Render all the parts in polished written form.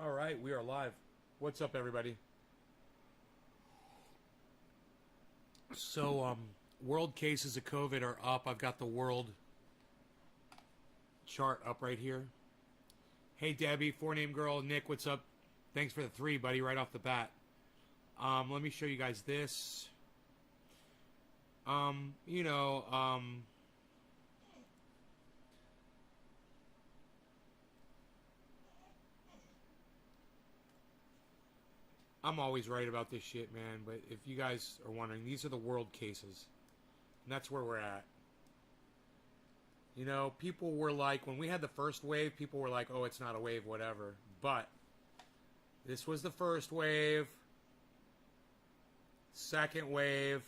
All right, we are live. What's up, everybody? So, world cases of COVID are up. I've got the world chart up right here. Hey, Debbie, four-name girl, Nick, what's up? Thanks for the 3, buddy, right off the bat. Let me show you guys this. You know, I'm always right about this shit, man, but if you guys are wondering, these are the world cases. And that's where we're at. You know, people were like, when we had the first wave, people were like, oh, it's not a wave, whatever. But this was the first wave, second wave,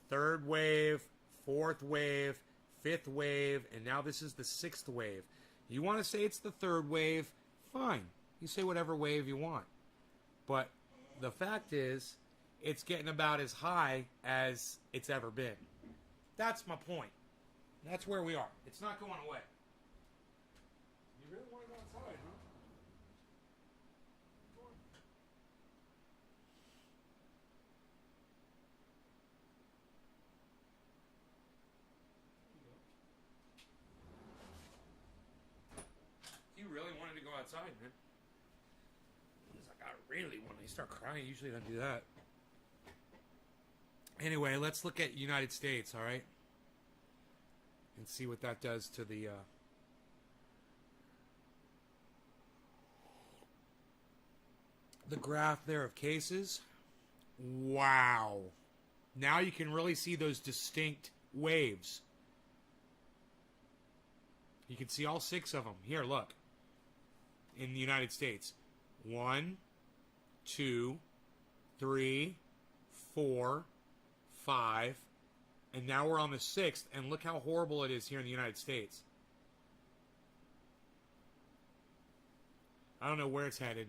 third wave, fourth wave, fifth wave, and now this is the 6th wave. You want to say it's the 3rd wave? Fine. You say whatever wave you want. But the fact is, it's getting about as high as it's ever been. That's my point. That's where we are. It's not going away. You really want to go outside, huh? Go on. You really wanted to go outside, man. He's like, I really want to. You start crying. You usually don't do that. Anyway, let's look at United States, all right? And see what that does to the graph there of cases. Wow. Now you can really see those distinct waves. You can see all 6 of them. Here, look. In the United States. 1, 2, 3, 4, 5, and now we're on the 6th, and look how horrible it is here in the United States. I don't know where it's headed.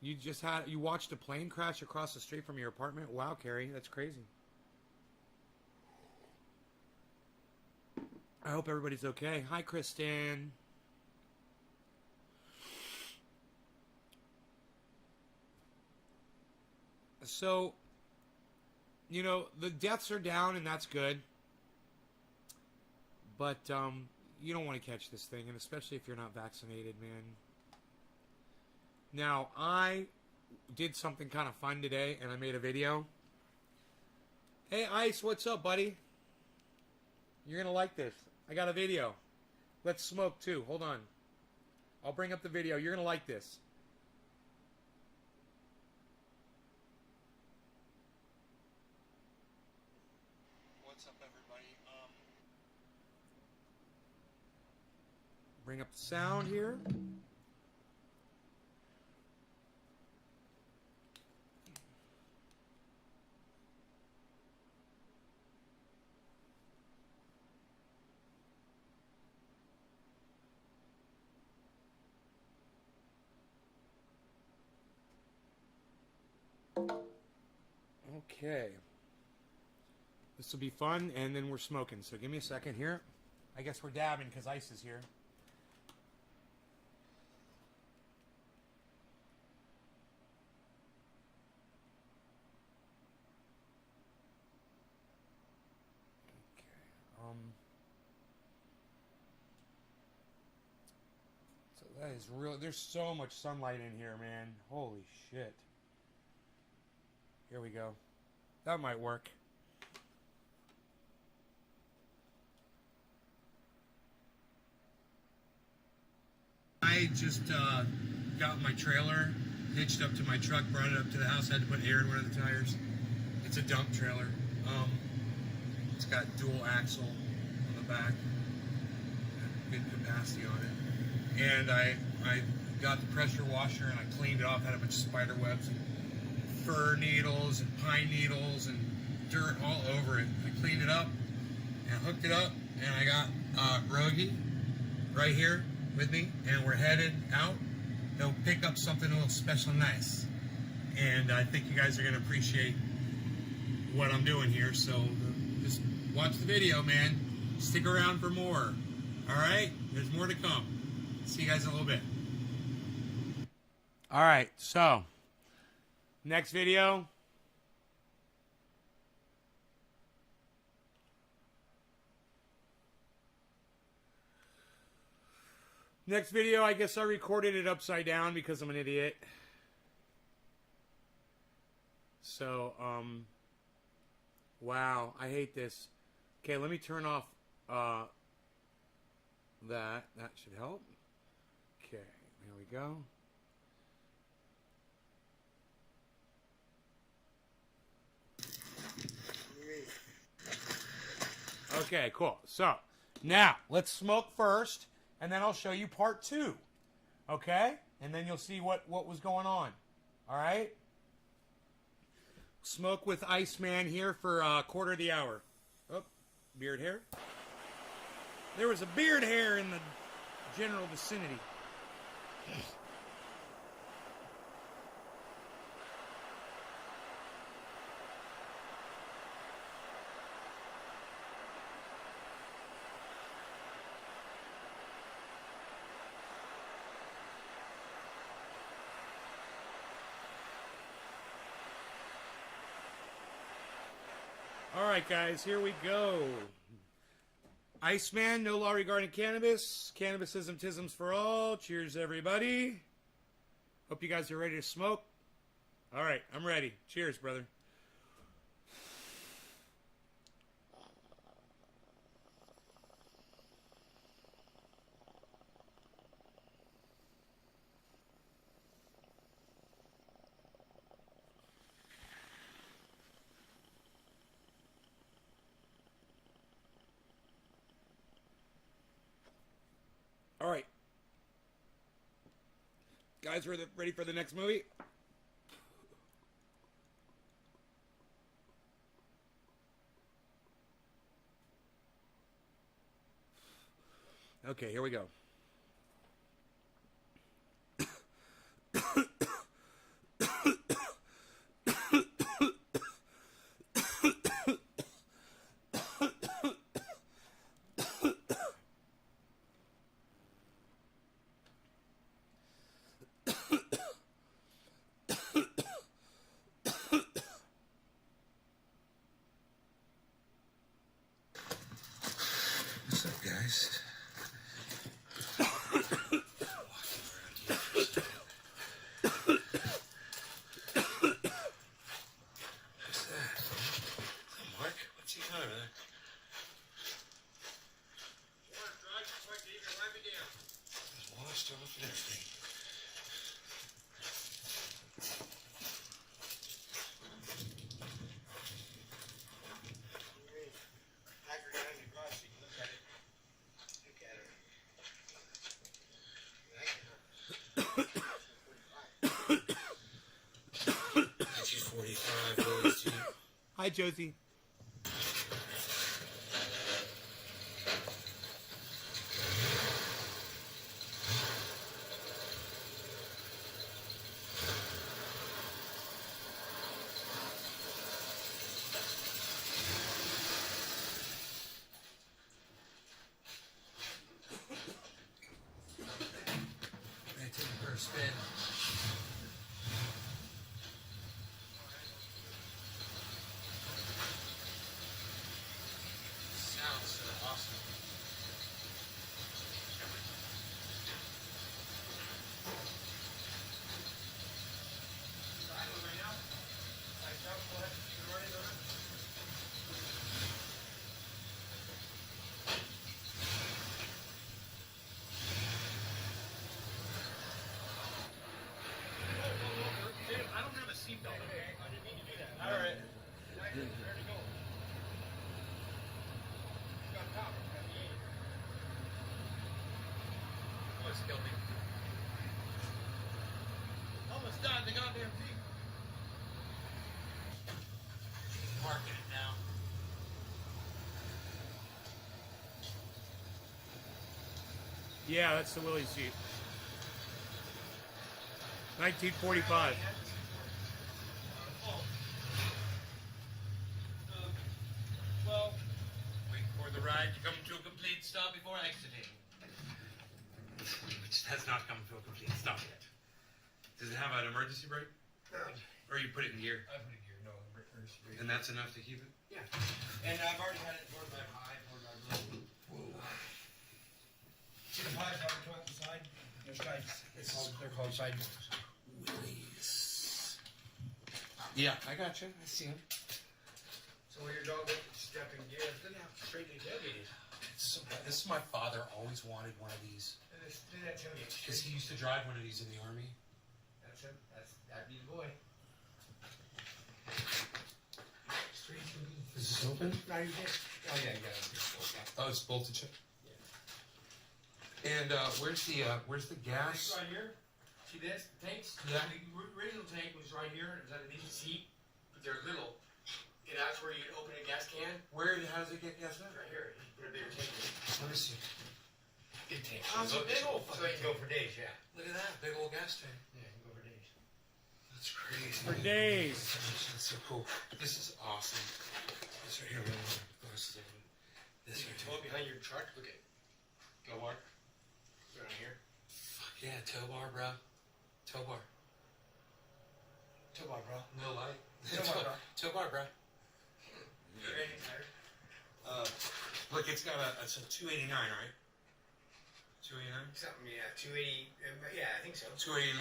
You watched a plane crash across the street from your apartment? Wow, Carrie, that's crazy. I hope everybody's okay. Hi, Kristen. So, you know, the deaths are down, and that's good. But you don't want to catch this thing, and especially if you're not vaccinated, man. Now, I did something kind of fun today, and I made a video. Hey, Ice, what's up, buddy? You're going to like this. I got a video. Let's smoke, too. Hold on. I'll bring up the video. You're going to like this. What's up, everybody? Bring up the sound here. Okay. This will be fun, and then we're smoking. So give me a second here. I guess we're dabbing because Ice is here. Okay. So that is real. There's so much sunlight in here, man. Holy shit. Here we go. That might work. I just got my trailer hitched up to my truck, brought it up to the house. I had to put air in one of the tires. It's a dump trailer. It's got dual axle on the back, good capacity on it. And I got the pressure washer and I cleaned it off. Had a bunch of spider webs and fir needles and pine needles and dirt all over it. I cleaned it up and hooked it up, and I got Rogie right here with me, and we're headed out. They'll pick up something a little special and nice, and I think you guys are going to appreciate what I'm doing here. So just watch the video, man. Stick around for more. All right, there's more to come. See you guys in a little bit. All right, so next video. Next video, I guess I recorded it upside down because I'm an idiot. So, wow, I hate this. Okay, let me turn off that. That should help. Okay, there we go. Okay, cool. So, now, let's smoke first, and then I'll show you part 2. Okay? And then you'll see what was going on. All right? Smoke with Iceman here for a quarter of the hour. Oh, beard hair. There was a beard hair in the general vicinity. All right, guys, here we go. Iceman, no law regarding cannabis. Cannabisism, tisms for all. Cheers, everybody. Hope you guys are ready to smoke. All right, I'm ready. Cheers, brother. All right. Guys, ready for the next movie? Okay, here we go. What's up, guys? Hi, Josie. I'm taking her a spin. Killed me. Almost done. The goddamn thing. Marking it now. Yeah, that's the Willie's Jeep. 1945. Well, wait for the ride to come to a complete stop before exiting. Which has not come to a complete stop yet. Does it have an emergency brake? No, Or you put it in gear? I put it here. No, emergency brake. And that's enough to keep it? Yeah. And I've already had it forward drive high, forward drive low. Whoa. See the pipes that come out the side? They're they're called side doors. Willies. Yeah, I got you. I see him. So when your dog gets step in gear, it's gonna have straight to tailgate. So this is my father always wanted one of these. And it's that tailgate. Because he used to drive one of these in the Army. That's him. That'd be the boy. Straight to me. Is this open? No, you can't. Oh yeah, you got it. Oh, it's bolted shut. Yeah. And where's the gas? It's right here. See this? The tanks? Yeah. The original tank was right here. It was underneath the seat. But they're little. And that's where you'd open a gas can. How does it get gas in? Right here. You put a bigger tank in. Let me see. Big tank. Oh, it's a big old So you can go for days, yeah. Look at that, big old gas tank. Yeah, you can go for days. That's crazy. For days. That's so cool. This is awesome. This right here, this You right can tow here. it behind your truck. Look at. Go bar. Right here. Fuck yeah, tow bar, bro. Tow bar. Tow bar, bro. No light. Tow bar, bro. Tow bar, bro. You got anything tighter? Look, it's got it's a 289, right? 289? Something, yeah. 280. Yeah, I think so. 289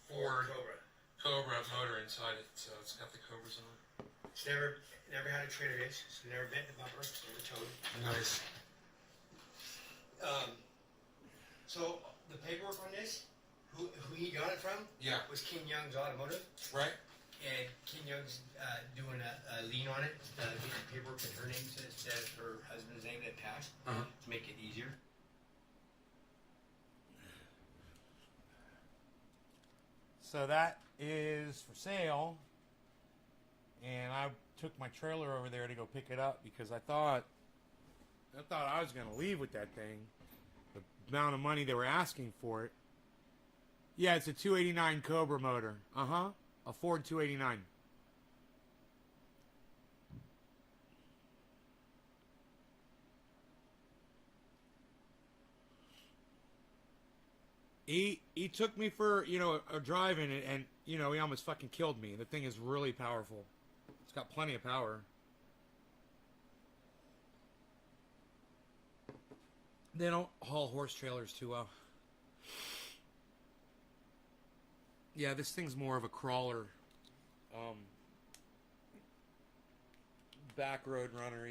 Ford Cobra. Cobra motor inside it, so it's got the Cobras on it. It's never had a trailer hitch. It's never bent the bumper. It's never towed. Nice. So the paperwork on this, who he got it from, Yeah. was King Young's Automotive, Right? and King Young's doing a lien on it, getting paperwork in her name instead of her husband's name that passed to make it easier. So that is for sale. And I took my trailer over there to go pick it up because I thought I was going to leave with that thing. The amount of money they were asking for it. Yeah, it's a 289 Cobra motor. Uh-huh. A Ford 289. He took me for, a drive in it, and, he almost fucking killed me. The thing is really powerful. It's got plenty of power. They don't haul horse trailers too well. Yeah, this thing's more of a crawler. Back road runner,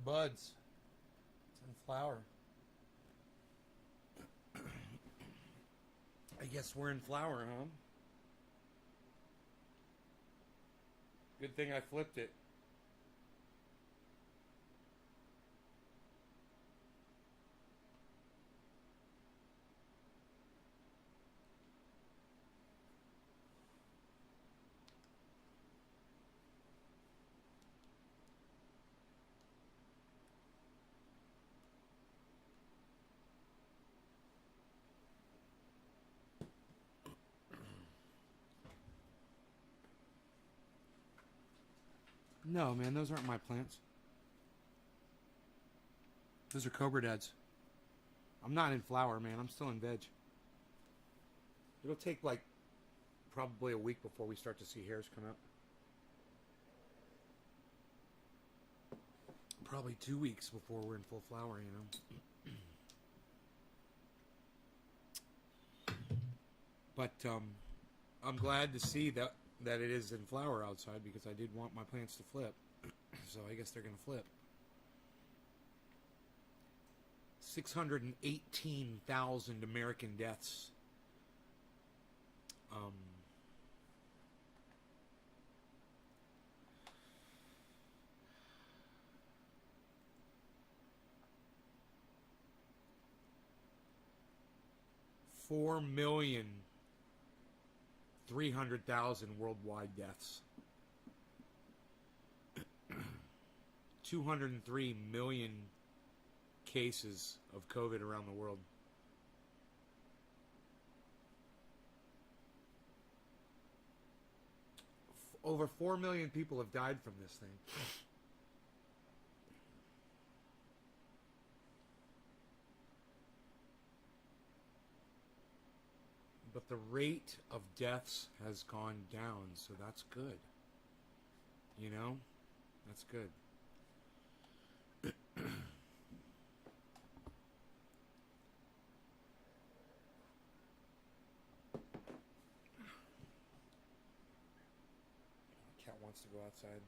Buds. It's in flower. I guess we're in flower, huh? Good thing I flipped it. No, man, those aren't my plants. Those are Cobra Dads. I'm not in flower, man. I'm still in veg. It'll take, probably a week before we start to see hairs come out. Probably 2 weeks before we're in full flower, But, I'm glad to see that it is in flower outside because I did want my plants to flip. So I guess they're going to flip. 618,000 American deaths. 4,300,000 worldwide deaths. 203 million cases of COVID around the world. Over 4 million people have died from this thing. But the rate of deaths has gone down, so that's good. You know? That's good. Cat wants to go outside.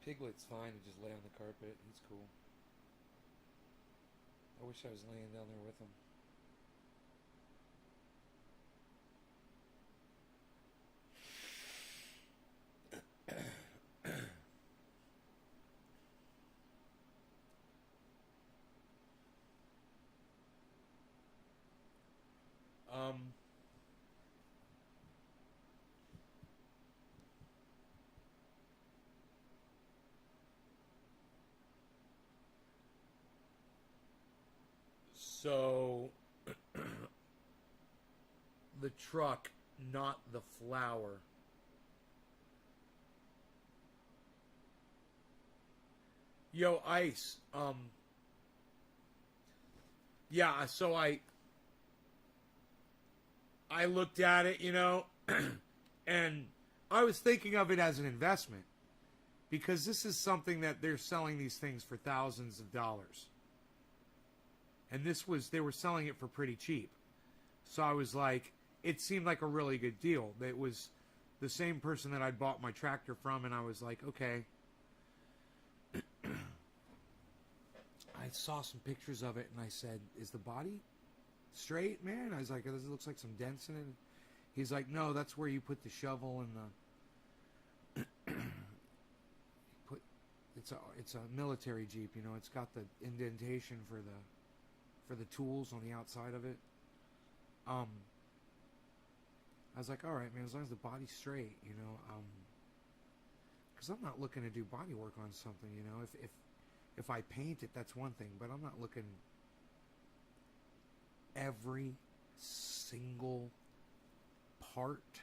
Piglet's fine to just lay on the carpet. He's cool. I wish I was laying down there with him. So the truck, not the flower. Yo, Ice. Yeah, so I looked at it, you know, and I was thinking of it as an investment because this is something that they're selling these things for thousands of dollars. And they were selling it for pretty cheap. So I was like, it seemed like a really good deal. It was the same person that I'd bought my tractor from, and I was like, okay. I saw some pictures of it, and I said, is the body straight, man? I was like, this looks like some dents in it. He's like, no, that's where you put the shovel and the... It's a military Jeep, you know. It's got the indentation for the tools on the outside of it. I was like, all right, man, as long as the body's straight, you know, because I'm not looking to do body work on something, you know. If I paint it, that's one thing, but I'm not looking. Every single part,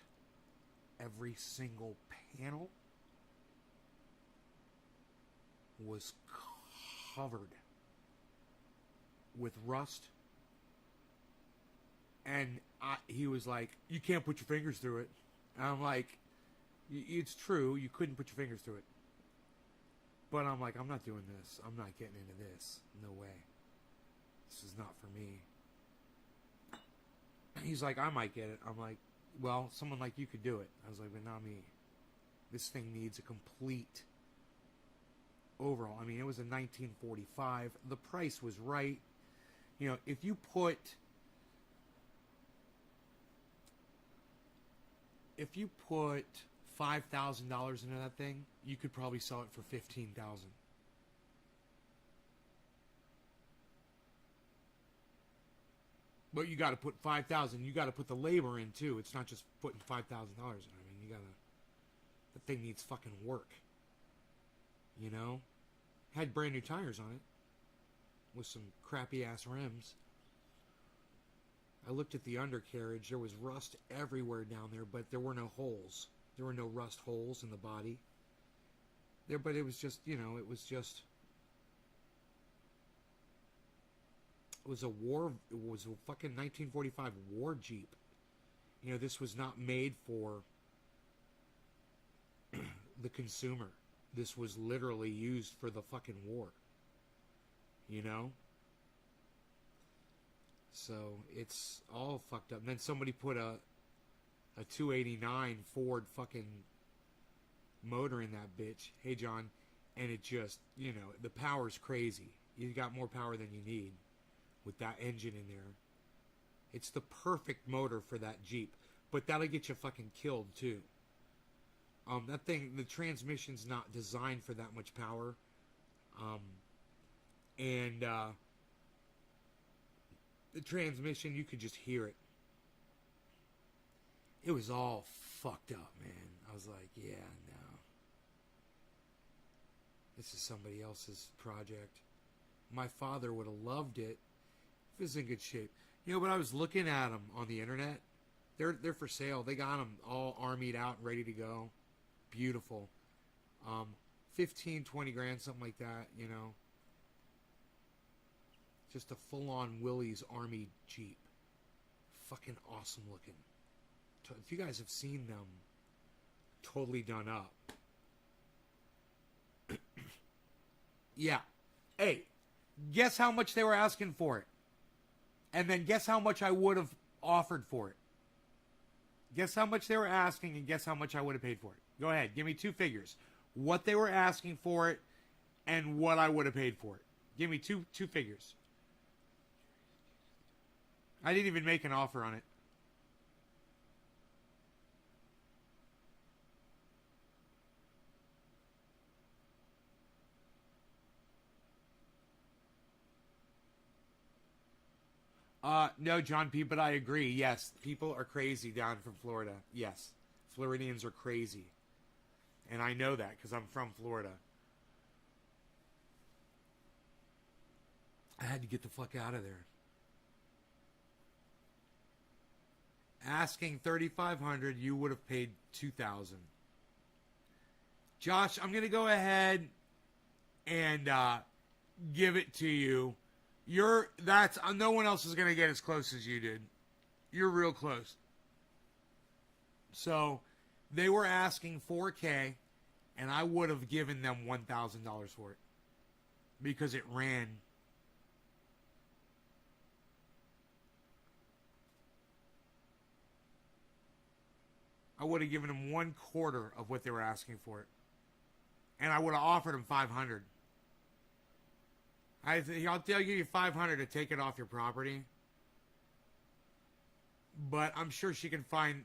every single panel was covered with rust, and he was like, you can't put your fingers through it. And I'm like, it's true, you couldn't put your fingers through it, but I'm like, I'm not doing this. I'm not getting into this. No way. This is not for me. He's like, I might get it. I'm like, well, someone like you could do it. I was like, but not me. This thing needs a complete overhaul. I mean, it was a 1945. The price was right. You know, if you put $5,000 into that thing, you could probably sell it for $15,000. But you got to put $5,000. You got to put the labor in too. It's not just putting $5,000 in. I mean, you gotta. The thing needs fucking work. You know, had brand new tires on it with some crappy ass rims. I looked at the undercarriage. There was rust everywhere down there, but there were no holes. There were no rust holes in the body. But it was just, you know, it was a fucking 1945 war Jeep. You know, this was not made for the consumer. This was literally used for the fucking war. You know? So, it's all fucked up. And then somebody put a 289 Ford fucking motor in that bitch. Hey, John. And it just, the power's crazy. You got more power than you need with that engine in there. It's the perfect motor for that Jeep. But that'll get you fucking killed, too. That thing, the transmission's not designed for that much power. The transmission, you could just hear it. It was all fucked up, man. I was like, yeah, no. This is somebody else's project. My father would have loved it if it was in good shape. But I was looking at them on the internet. They're for sale. They got them all armied out and ready to go. Beautiful. 15, 20 grand, something like that, Just a full-on Willys Army Jeep. Fucking awesome looking. If you guys have seen them, totally done up. Yeah. Hey, guess how much they were asking for it? And then guess how much I would have offered for it? Guess how much they were asking and guess how much I would have paid for it? Go ahead, give me two figures. What they were asking for it and what I would have paid for it. Give me two figures. I didn't even make an offer on it. No, John P., but I agree. Yes, people are crazy down from Florida. Yes, Floridians are crazy. And I know that because I'm from Florida. I had to get the fuck out of there. Asking $3,500, you would have paid $2,000. Josh, I'm going to go ahead and give it to you. No one else is going to get as close as you did. You're real close. So they were asking $4,000, and I would have given them $1,000 for it because it ran. I would have given them 1/4 of what they were asking for it, and I would have offered them $500. I'll give you $500 to take it off your property, but I'm sure she can find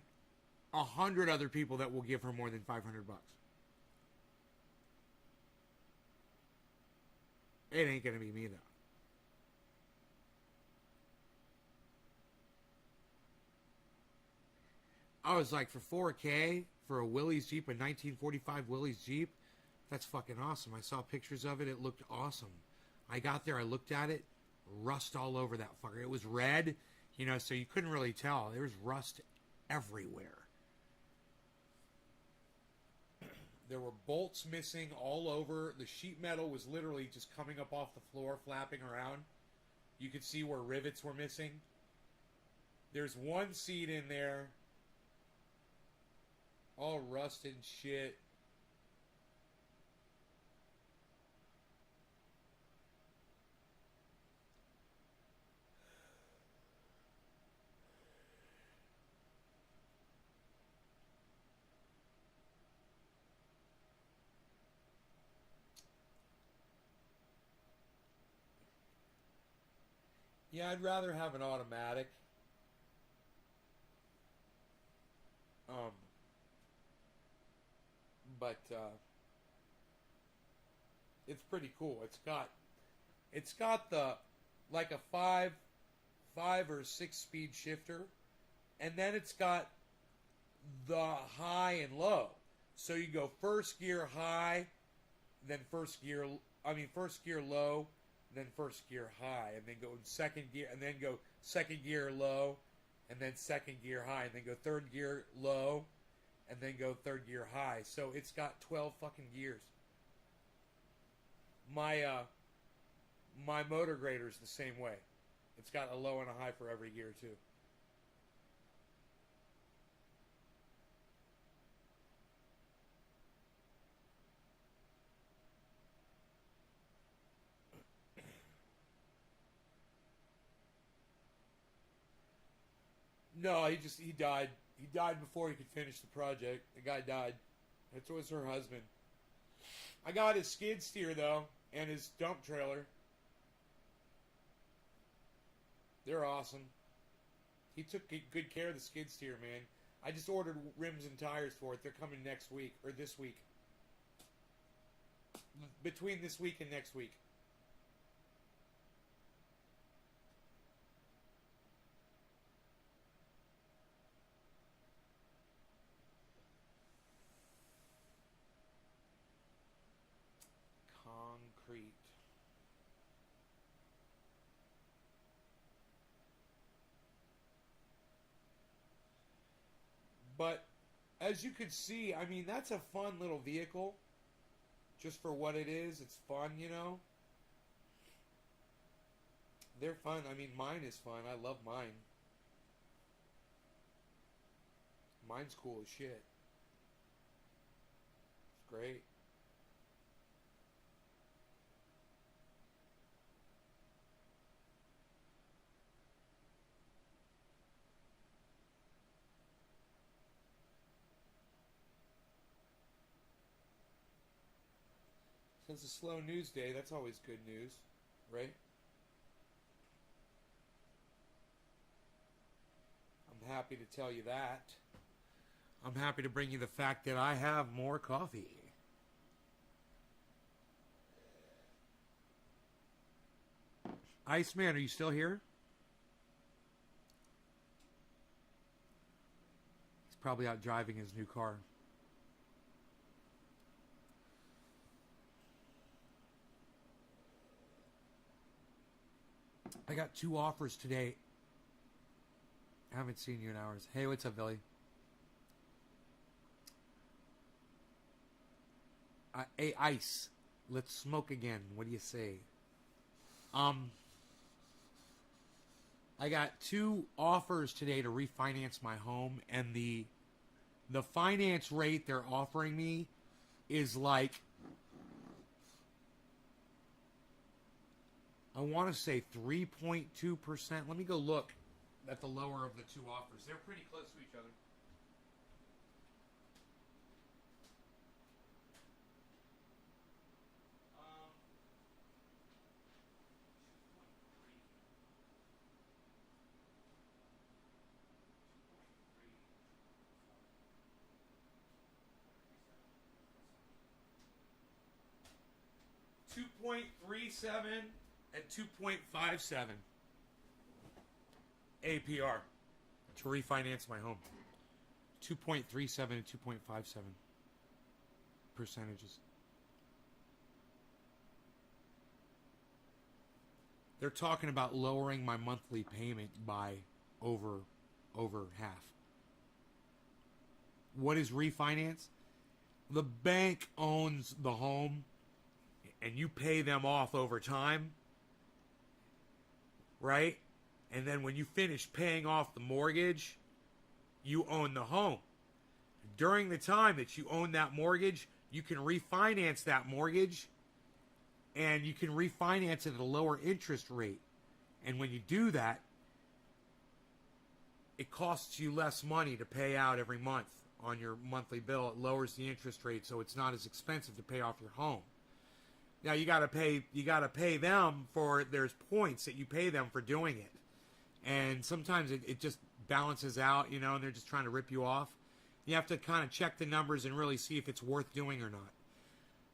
100 other people that will give her more than $500. It ain't gonna be me though. I was like, for $4,000 for a Willys Jeep, a 1945 Willys Jeep, that's fucking awesome. I saw pictures of it. It looked awesome. I got there, I looked at it, rust all over that fucker. It was red, so you couldn't really tell. There was rust everywhere. There were bolts missing all over. The sheet metal was literally just coming up off the floor, flapping around. You could see where rivets were missing. There's one seat in there, all rusted and shit. Yeah, I'd rather have an automatic. But it's pretty cool. It's got the like a five or 6 speed shifter, and then it's got the high and low. So you go first gear high, then first gear low, then first gear high, and then go second gear, and then go second gear low, and then second gear high, and then go third gear low, and then go third gear high. So it's got 12 fucking gears. My motor grader is the same way. It's got a low and a high for every gear too. No, he died. He died before he could finish the project. The guy died. It was her husband. I got his skid steer though, and his dump trailer. They're awesome. He took good care of the skid steer, man. I just ordered rims and tires for it. They're coming next week, or this week. Between this week and next week. Concrete. But as you could see, I mean, that's a fun little vehicle. Just for what it is, it's fun, you know. They're fun. I mean, mine is fun. I love mine. Mine's cool as shit. It's great. Since it's a slow news day, that's always good news, right? I'm happy to tell you that. I'm happy to bring you the fact that I have more coffee. Iceman, are you still here? He's probably out driving his new car. I got 2 offers today. I haven't seen you in hours. Hey, what's up, Billy? Hey, Ice. Let's smoke again. What do you say? I got 2 offers today to refinance my home, and the finance rate they're offering me is like, I want to say 3.2%. Let me go look at the lower of the 2 offers. They're pretty close to each other. $2.37 and 2.57 APR to refinance my home. 2.37 and 2.57 percentages. They're talking about lowering my monthly payment by over half. What is refinance? The bank owns the home and you pay them off over time, right? And then when you finish paying off the mortgage, you own the home. During the time that you own that mortgage, you can refinance that mortgage, and you can refinance it at a lower interest rate. And when you do that, it costs you less money to pay out every month on your monthly bill. It lowers the interest rate, so it's not as expensive to pay off your home. Now you gotta pay them for, there's points that you pay them for doing it. And sometimes it just balances out, you know, and they're just trying to rip you off. You have to kind of check the numbers and really see if it's worth doing or not.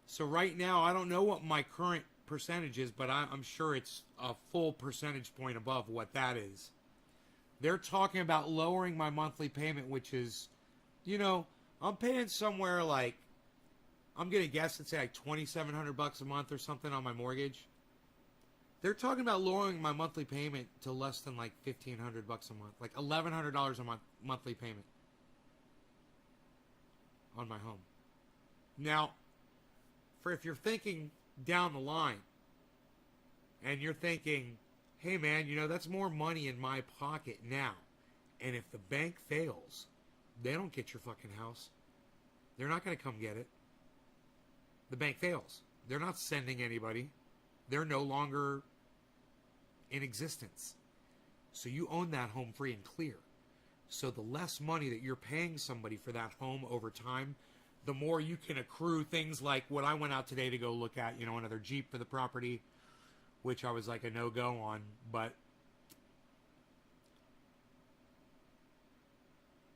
So right now, I don't know what my current percentage is, but I'm sure it's a full percentage point above what that is. They're talking about lowering my monthly payment, which is, you know, I'm paying somewhere like, I'm going to guess, let's say like $2,700 a month or something on my mortgage. They're talking about lowering my monthly payment to less than like $1,500 a month, like $1,100 a month monthly payment on my home. Now, for if you're thinking down the line and you're thinking, hey man, you know, that's more money in my pocket now. And if the bank fails, they don't get your fucking house. They're not going to come get it. The bank fails. They're not sending anybody. They're no longer in existence. So you own that home free and clear. So the less money that you're paying somebody for that home over time, the more you can accrue things like what I went out today to go look at, you know, another Jeep for the property, which I was like a no-go on, but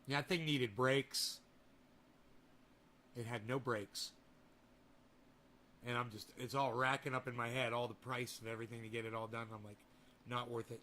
yeah, that thing needed brakes. It had no brakes. And it's all racking up in my head, all the price of everything to get it all done. I'm like, not worth it.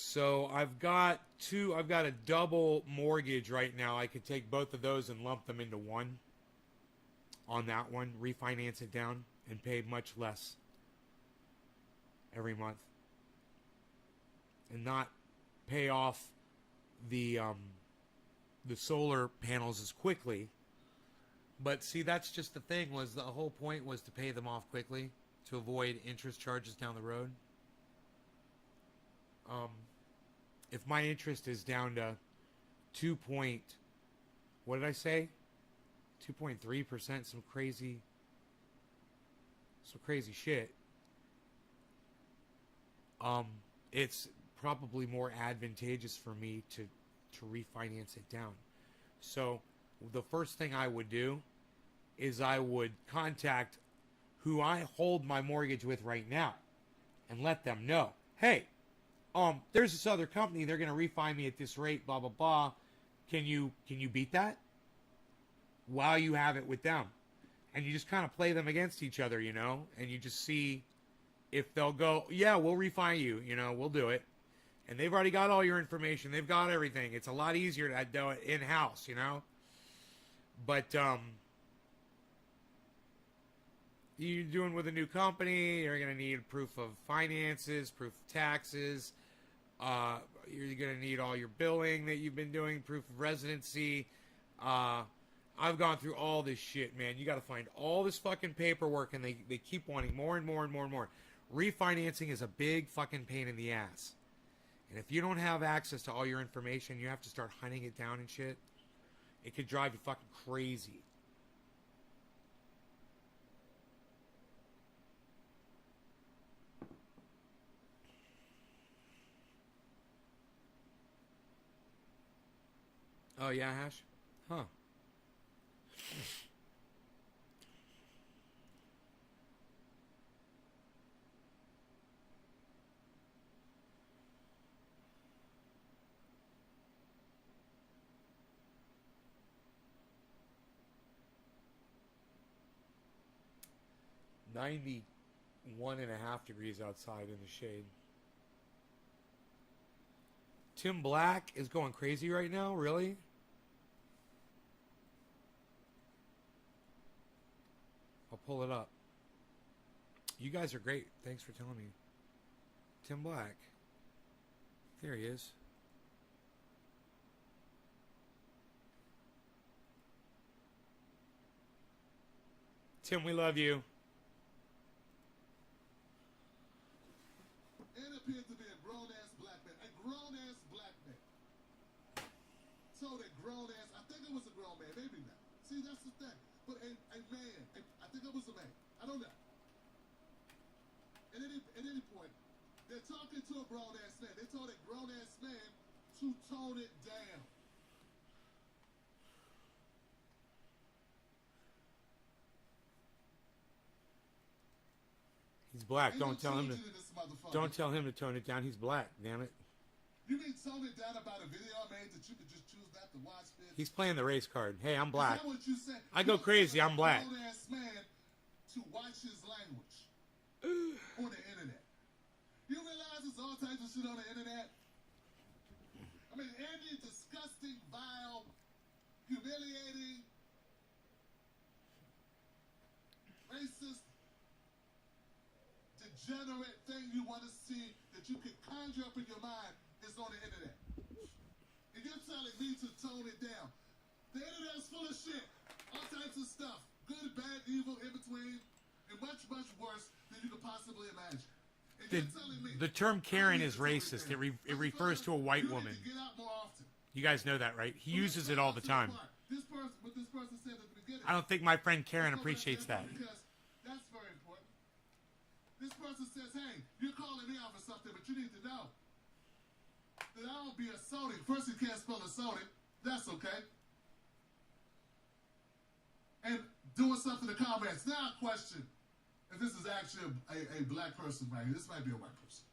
So I've got a double mortgage right now. I could take both of those and lump them into one on that one, refinance it down, and pay much less every month. And not pay off the solar panels as quickly. But see, that's just the thing, was the whole point was to pay them off quickly to avoid interest charges down the road. If my interest is down to 2.3%, some crazy shit. It's probably more advantageous for me to refinance it down. So the first thing I would do is I would contact who I hold my mortgage with right now and let them know, hey, there's this other company, they're going to refi me at this rate, blah, blah, blah. Can you beat that? While you have it with them. And you just kind of play them against each other, you know, and you just see if they'll go, yeah, we'll refi you, you know, we'll do it. And they've already got all your information. They've got everything. It's a lot easier to do it in-house, you know. But you're doing with a new company, you're going to need proof of finances, proof of taxes. You're going to need all your billing that you've been doing, proof of residency. I've gone through all this shit, man. You got to find all this fucking paperwork, and they keep wanting more and more and more and more. Refinancing is a big fucking pain in the ass. And if you don't have access to all your information, you have to start hunting it down and shit. It could drive you fucking crazy. Oh, yeah, Hash? Huh. (91.5 degrees outside in the shade. Tim Black is going crazy right now? Really? I'll pull it up. You guys are great. Thanks for telling me. Tim Black. There he is. Tim, we love you. It appeared to be a grown-ass black man. A grown-ass black man. Told a grown-ass, I think it was a grown man, maybe not. See, that's the thing. But a man, I think it was a man. I don't know. At any point, they're talking to a grown-ass man. They told a grown-ass man to tone it down. He's black. Ain't no Don't tell him to. changing in this motherfucker. Don't tell him to tone it down. He's black. Damn it. You mean tone it down about a video I made that you could just choose not to watch, bitch? He's playing the race card. Hey, I'm black. Is that what you said? I go crazy. I'm black. You grown-ass man to watch his language on the internet. You realize there's all types of shit on the internet? I mean, every disgusting, vile, humiliating, racist, degenerate thing you want to see that you can conjure up in your mind is on the internet. And you're telling me to tone it down. The internet's full of shit. All types of stuff. Good, bad, evil, in between. And much, much worse than you could possibly imagine. And you're telling me The term Karen is I need to tone racist. down. It refers to a white You need woman. to get out more often. You guys know that, right? He uses it all the time. This person, what this person said at the beginning. I don't think my friend Karen Let's go back appreciates to that. Because that's very important. This person says, hey, you're calling me out for something, but you need to know that I don't be assaulting. First, you can't spell assaulting. That's okay. And doing something to comments. Now I question if this is actually a black person right here. This might be a white person.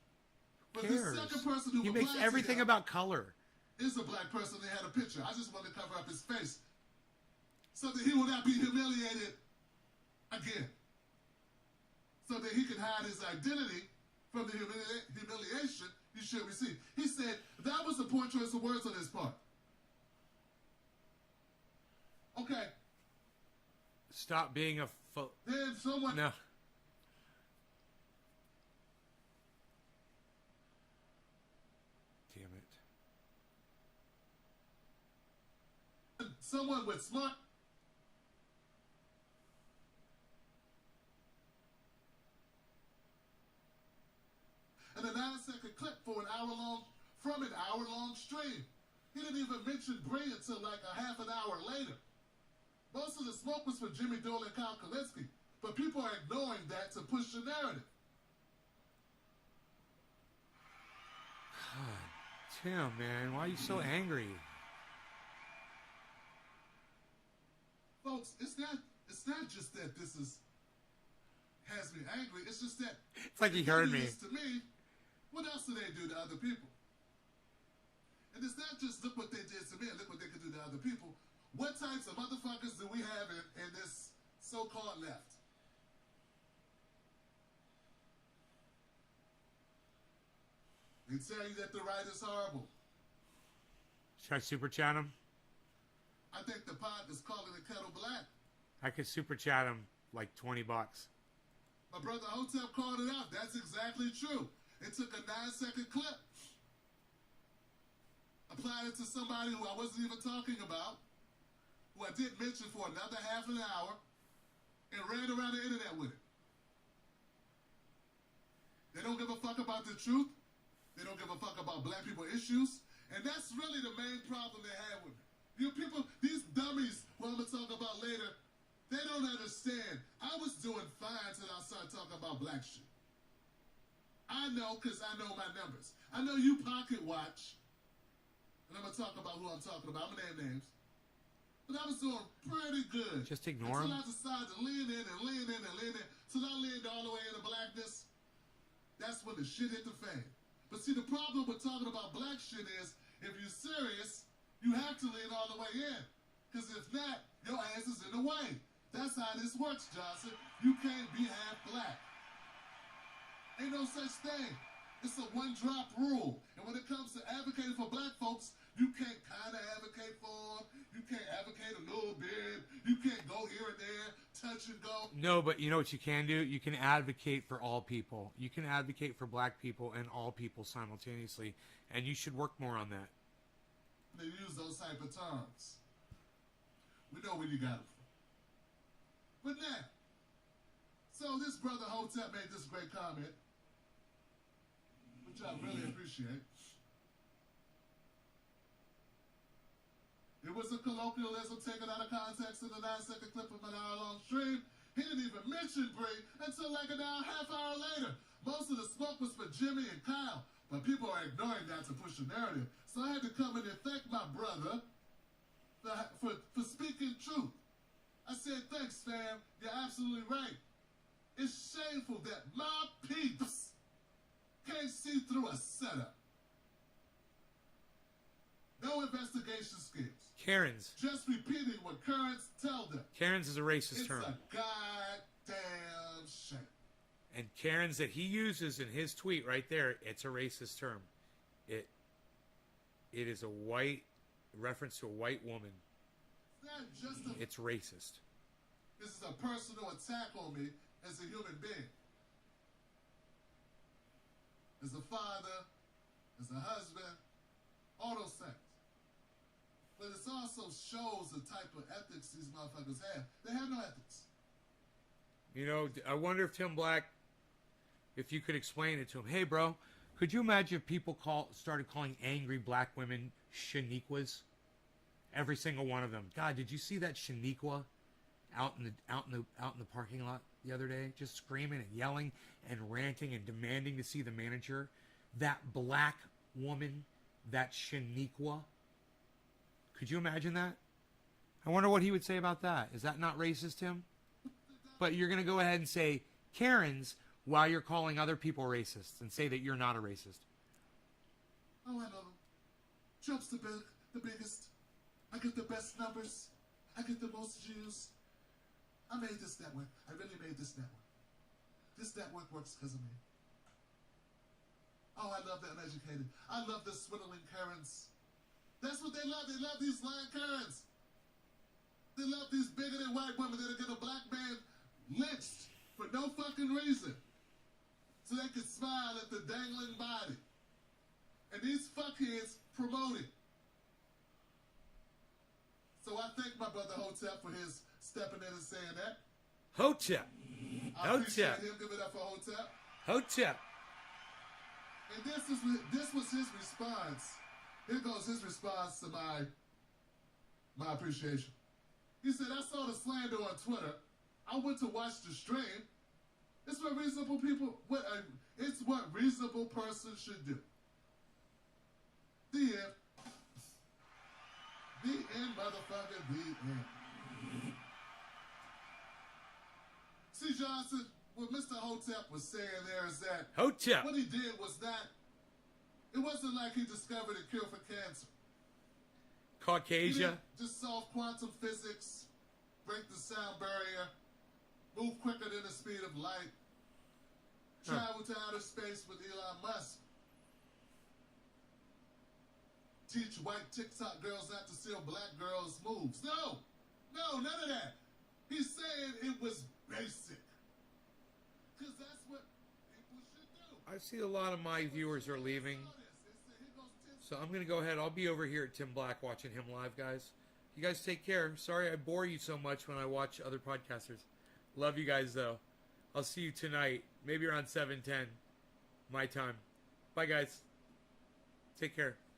But Who the cares? second person who He makes replied to everything him about color. is a black person. They had a picture. I just wanted to cover up his face so that he will not be humiliated again. So that he can hide his identity from the humiliation he should receive. He said that was a poor choice of words on his part. Okay. Stop being a Then someone. no. Damn it. Someone with smart. And a 9-second clip for an hour-long stream. He didn't even mention Bray until like a half an hour later. Most of the smoke was for Jimmy Dole and Kyle Kalinske, but people are ignoring that to push the narrative. God, Tim, man, why are you so angry? Folks, it's not just that this has me angry. It's just that It's like he if they heard do me. this to me, what else do they do to other people? And it's not just look what they did to me and look what they could do to other people. What types of motherfuckers do we have in this so-called left? They tell you that the right is horrible. Should I super chat him? I think the pot is calling the kettle black. I could super chat him like $20. My brother Hotep called it out. That's exactly true. It took a 9-second clip. Applied it to somebody who I wasn't even talking about, who I didn't mention for another half an hour, and ran around the internet with it. They don't give a fuck about the truth. They don't give a fuck about black people issues. And that's really the main problem they have with me. You people, these dummies, who I'm going to talk about later, they don't understand. I was doing fine till I started talking about black shit. I know because I know my numbers. I know you pocket watch. And I'm going to talk about who I'm talking about. I'm going to name names. But I was doing pretty good. Just ignore until him. I decided to lean in and lean in and lean in. Till I leaned all the way into blackness. That's when the shit hit the fan. But see, the problem with talking about black shit is, if you're serious, you have to lean all the way in. Because if not, your ass is in the way. That's how this works, Johnson. You can't be half black. Ain't no such thing. It's a one-drop rule. And when it comes to advocating for black folks, you can't kind of advocate for them. You can't advocate a little bit. You can't go here and there, touch and go. No, but you know what you can do? You can advocate for all people. You can advocate for black people and all people simultaneously. And you should work more on that. They use those type of terms. We know where you got it from. But now, so this brother Hotep made this great comment, which I really appreciate. It was a colloquialism taken out of context in the 9-second clip of an hour-long stream. He didn't even mention Bree until like an hour, half hour later. Most of the smoke was for Jimmy and Kyle, but people are ignoring that to push the narrative. So I had to come in and thank my brother for speaking truth. I said, thanks, fam. You're absolutely right. It's shameful that my peeps can't see through a setup. No investigation skills. Karens. Just repeating what currents tell them. Karens is a racist It's term. a goddamn shame. And Karens that he uses in his tweet right there, it's a racist term. It is a white reference to a white woman. It's not just a... It's racist. This is a personal attack on me as a human being. As a father, as a husband, all those things. But it also shows the type of ethics these motherfuckers have. They have no ethics. You know, I wonder if Tim Black, if you could explain it to him. Hey, bro, Could you imagine if people started calling angry black women Shaniquas? Every single one of them. God, did you see that Shaniqua out in the parking lot the other day, just screaming and yelling and ranting and demanding to see the manager? That black woman, that Shaniqua. Could you imagine that? I wonder what he would say about that. Is that not racist, Tim? But you're going to go ahead and say Karens while you're calling other people racists and say that you're not a racist. Oh, I know. Trump's the biggest. I get the best numbers. I get the most views. I made this network. I really made this network. This network works because of me. Oh, I love the uneducated. I love the swindling Karens. That's what they love. They love these lying Karens. They love these bigoted white women that are getting a black man lynched for no fucking reason. So they can smile at the dangling body. And these fuckheads promote it. So I thank my brother Hotep for his stepping in and saying that. Hotep. I appreciate him giving up for Hotep. Hotep. And this was his response. Here goes his response to my appreciation. He said, I saw the slander on Twitter. I went to watch the stream. It's what reasonable people, it's what reasonable persons should do. The end. The end, motherfucker, the end. See, Johnson, what Mr. Hotep was saying there is that Hotep. what he did was not, it wasn't like he discovered a cure for cancer. He Caucasia. didn't just solve quantum physics, break the sound barrier, move quicker than the speed of light, travel to outer space with Elon Musk, teach white TikTok girls not to steal black girls' moves. No, none of that. He's saying it was basic. Because that's what people should do. I see a lot of my viewers are leaving. So I'm going to go ahead. I'll be over here at Tim Black watching him live, guys. You guys take care. Sorry I bore you so much when I watch other podcasters. Love you guys, though. I'll see you tonight, maybe around 7:10 my time. Bye, guys. Take care.